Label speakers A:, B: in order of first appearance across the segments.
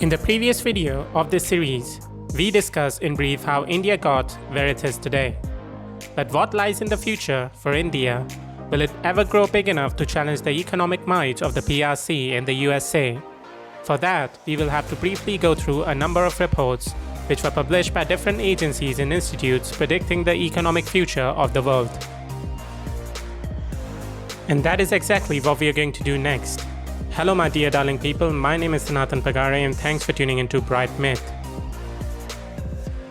A: In the previous video of this series, we discussed in brief how India got where it is today. But what lies in the future for India? Will it ever grow big enough to challenge the economic might of the PRC in the USA? For that, we will have to briefly go through a number of reports which were published by different agencies and institutes predicting the economic future of the world. And that is exactly what we are going to do next. Hello my dear darling people, my name is Sanatan Pagare and thanks for tuning into Bright Myth.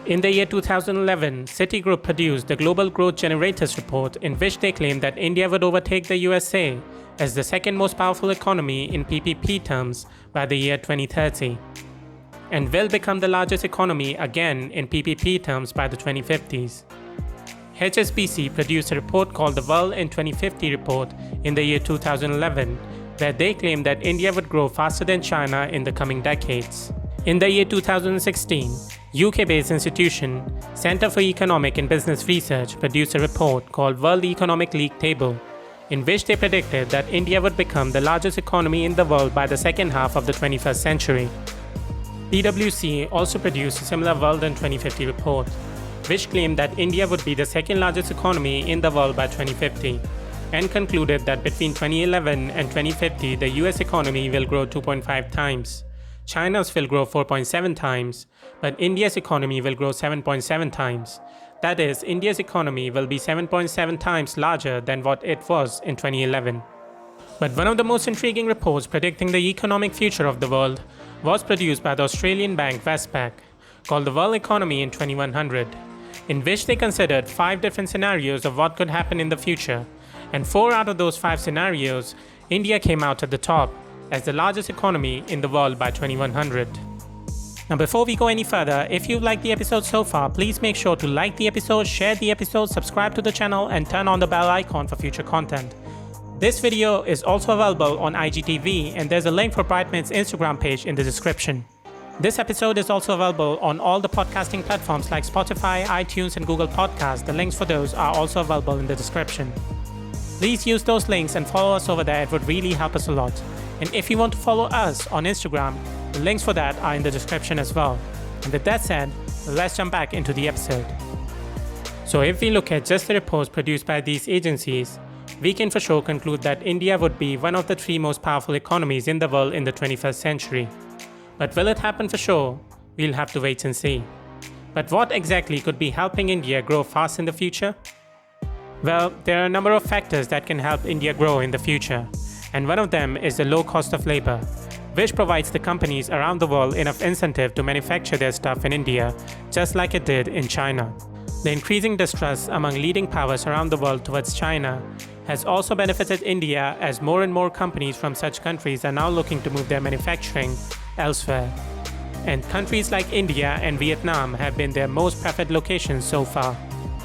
A: In the year 2011, Citigroup produced the Global Growth Generators report in which they claimed that India would overtake the USA as the second most powerful economy in PPP terms by the year 2030 and will become the largest economy again in PPP terms by the 2050s. HSBC produced a report called the World in 2050 report in the year 2011 where they claimed that India would grow faster than China in the coming decades. In the year 2016, UK-based institution Centre for Economic and Business Research produced a report called World Economic League Table, in which they predicted that India would become the largest economy in the world by the second half of the 21st century. PwC also produced a similar World in 2050 report, which claimed that India would be the second largest economy in the world by 2050, and concluded that between 2011 and 2050 the US economy will grow 2.5 times. China's will grow 4.7 times, but India's economy will grow 7.7 times. That is, India's economy will be 7.7 times larger than what it was in 2011. But one of the most intriguing reports predicting the economic future of the world was produced by the Australian bank Westpac, called the World Economy in 2100, in which they considered 5 different scenarios of what could happen in the future, and 4 out of those 5 scenarios, India came out at the top as the largest economy in the world by 2100. Now before we go any further, if you liked the episode so far, please make sure to like the episode, share the episode, subscribe to the channel and turn on the bell icon for future content. This video is also available on IGTV and there's a link for Brightmid's Instagram page in the description. This episode is also available on all the podcasting platforms like Spotify, iTunes and Google Podcasts. The links for those are also available in the description. Please use those links and follow us over there, it would really help us a lot. And if you want to follow us on Instagram, the links for that are in the description as well. And with that said, let's jump back into the episode. So if we look at just the reports produced by these agencies, we can for sure conclude that India would be one of the 3 most powerful economies in the world in the 21st century. But will it happen for sure? We'll have to wait and see. But what exactly could be helping India grow fast in the future? Well, there are a number of factors that can help India grow in the future, and one of them is the low cost of labor, which provides the companies around the world enough incentive to manufacture their stuff in India, just like it did in China. The increasing distrust among leading powers around the world towards China has also benefited India as more and more companies from such countries are now looking to move their manufacturing elsewhere. And countries like India and Vietnam have been their most preferred locations so far.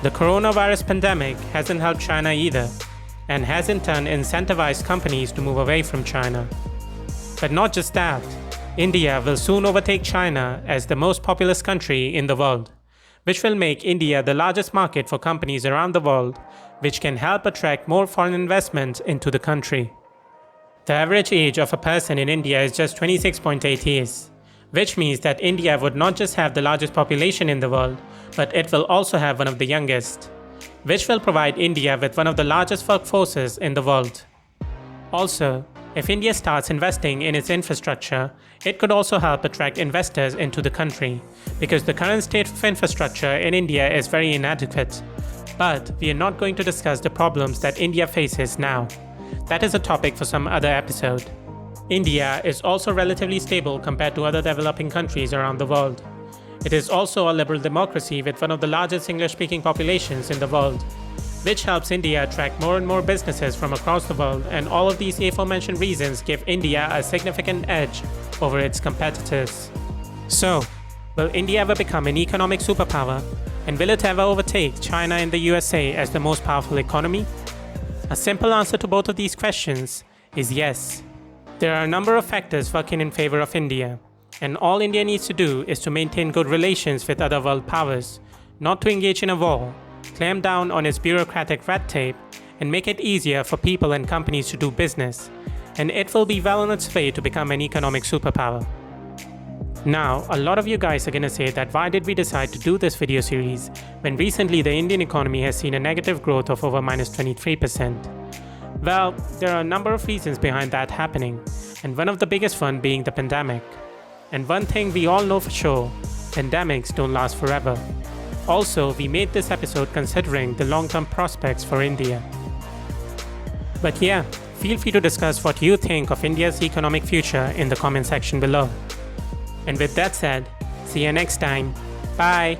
A: The coronavirus pandemic hasn't helped China either, and has in turn incentivized companies to move away from China. But not just that, India will soon overtake China as the most populous country in the world, which will make India the largest market for companies around the world, which can help attract more foreign investment into the country. The average age of a person in India is just 26.8 years, which means that India would not just have the largest population in the world, but it will also have one of the youngest, which will provide India with one of the largest workforces in the world. Also, if India starts investing in its infrastructure, it could also help attract investors into the country, because the current state of infrastructure in India is very inadequate. But we are not going to discuss the problems that India faces now. That is a topic for some other episode. India is also relatively stable compared to other developing countries around the world. It is also a liberal democracy with one of the largest English-speaking populations in the world, which helps India attract more and more businesses from across the world, and all of these aforementioned reasons give India a significant edge over its competitors. So, will India ever become an economic superpower? And will it ever overtake China and the USA as the most powerful economy? A simple answer to both of these questions is yes. There are a number of factors working in favor of India, and all India needs to do is to maintain good relations with other world powers, not to engage in a war, clamp down on its bureaucratic red tape, and make it easier for people and companies to do business, and it will be well on its way to become an economic superpower. Now, a lot of you guys are gonna say that why did we decide to do this video series when recently the Indian economy has seen a negative growth of over -23%? Well, there are a number of reasons behind that happening, and one of the biggest one being the pandemic. And one thing we all know for sure, pandemics don't last forever. Also, we made this episode considering the long-term prospects for India. But yeah, feel free to discuss what you think of India's economic future in the comment section below. And with that said, see you next time. Bye!